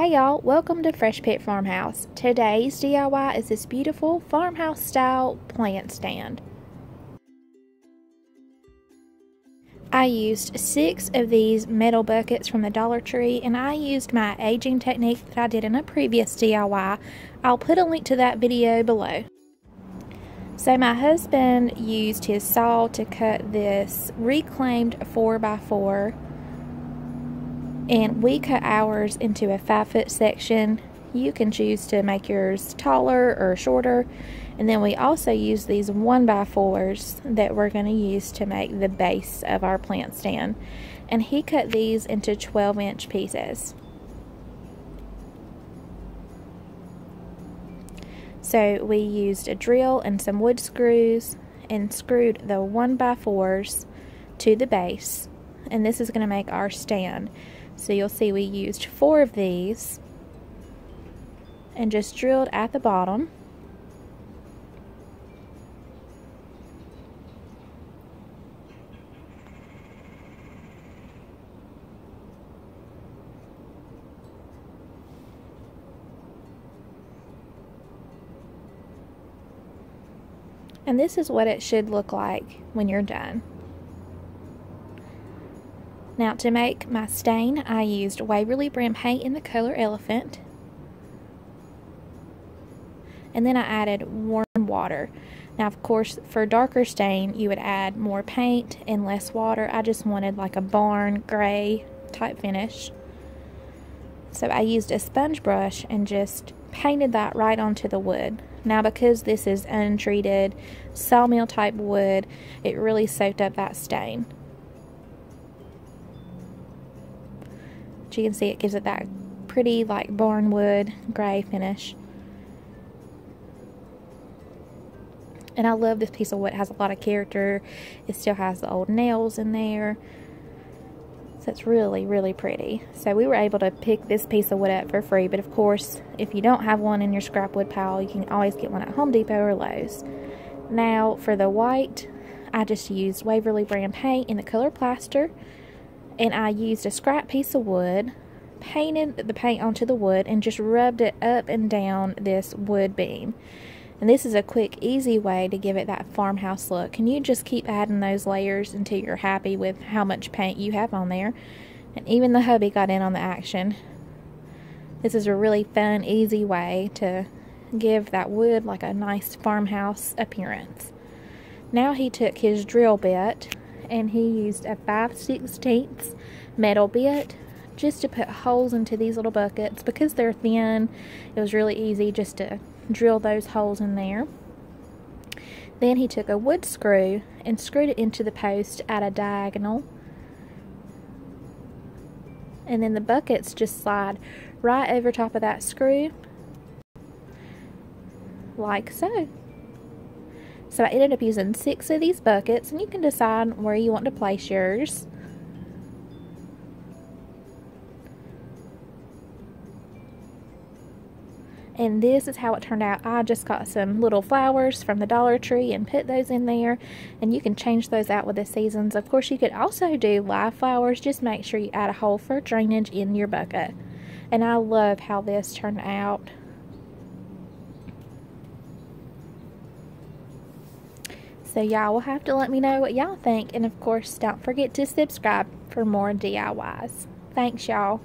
Hey y'all, welcome to Fresh Pit Farmhouse. Today's DIY is this beautiful farmhouse style plant stand. I used 6 of these metal buckets from the Dollar Tree, and I used my aging technique that I did in a previous DIY. I'll put a link to that video below. So my husband used his saw to cut this reclaimed 4x4. And we cut ours into a 5-foot section. You can choose to make yours taller or shorter. And then we also use these 1x4s that we're going to use to make the base of our plant stand. And he cut these into 12-inch pieces. So we used a drill and some wood screws and screwed the 1x4s to the base. And this is going to make our stand. So you'll see we used 4 of these and just drilled at the bottom. And this is what it should look like when you're done. Now to make my stain, I used Waverly brand paint in the color Elephant. And then I added warm water. Now of course for darker stain you would add more paint and less water. I just wanted like a barn gray type finish. So I used a sponge brush and just painted that right onto the wood. Now because this is untreated sawmill type wood, it really soaked up that stain. You can see it gives it that pretty like barnwood gray finish. And I love this piece of wood. It has a lot of character. It still has the old nails in there. So it's really, really pretty. So we were able to pick this piece of wood up for free. But of course, if you don't have one in your scrap wood pile, you can always get one at Home Depot or Lowe's. Now for the white, I just used Waverly brand paint in the color Plaster. And I used a scrap piece of wood, painted the paint onto the wood, and just rubbed it up and down this wood beam. And this is a quick, easy way to give it that farmhouse look. And you just keep adding those layers until you're happy with how much paint you have on there. And even the hubby got in on the action. This is a really fun, easy way to give that wood like a nice farmhouse appearance. Now he took his drill bit and he used a 5/16 metal bit just to put holes into these little buckets. Because they're thin, it was really easy just to drill those holes in there. Then he took a wood screw and screwed it into the post at a diagonal. And then the buckets just slide right over top of that screw, like so. So I ended up using 6 of these buckets, and you can decide where you want to place yours. And this is how it turned out. I just got some little flowers from the Dollar Tree and put those in there, and you can change those out with the seasons. Of course, you could also do live flowers. Just make sure you add a hole for drainage in your bucket. And I love how this turned out. So y'all will have to let me know what y'all think. And of course, don't forget to subscribe for more DIYs. Thanks y'all.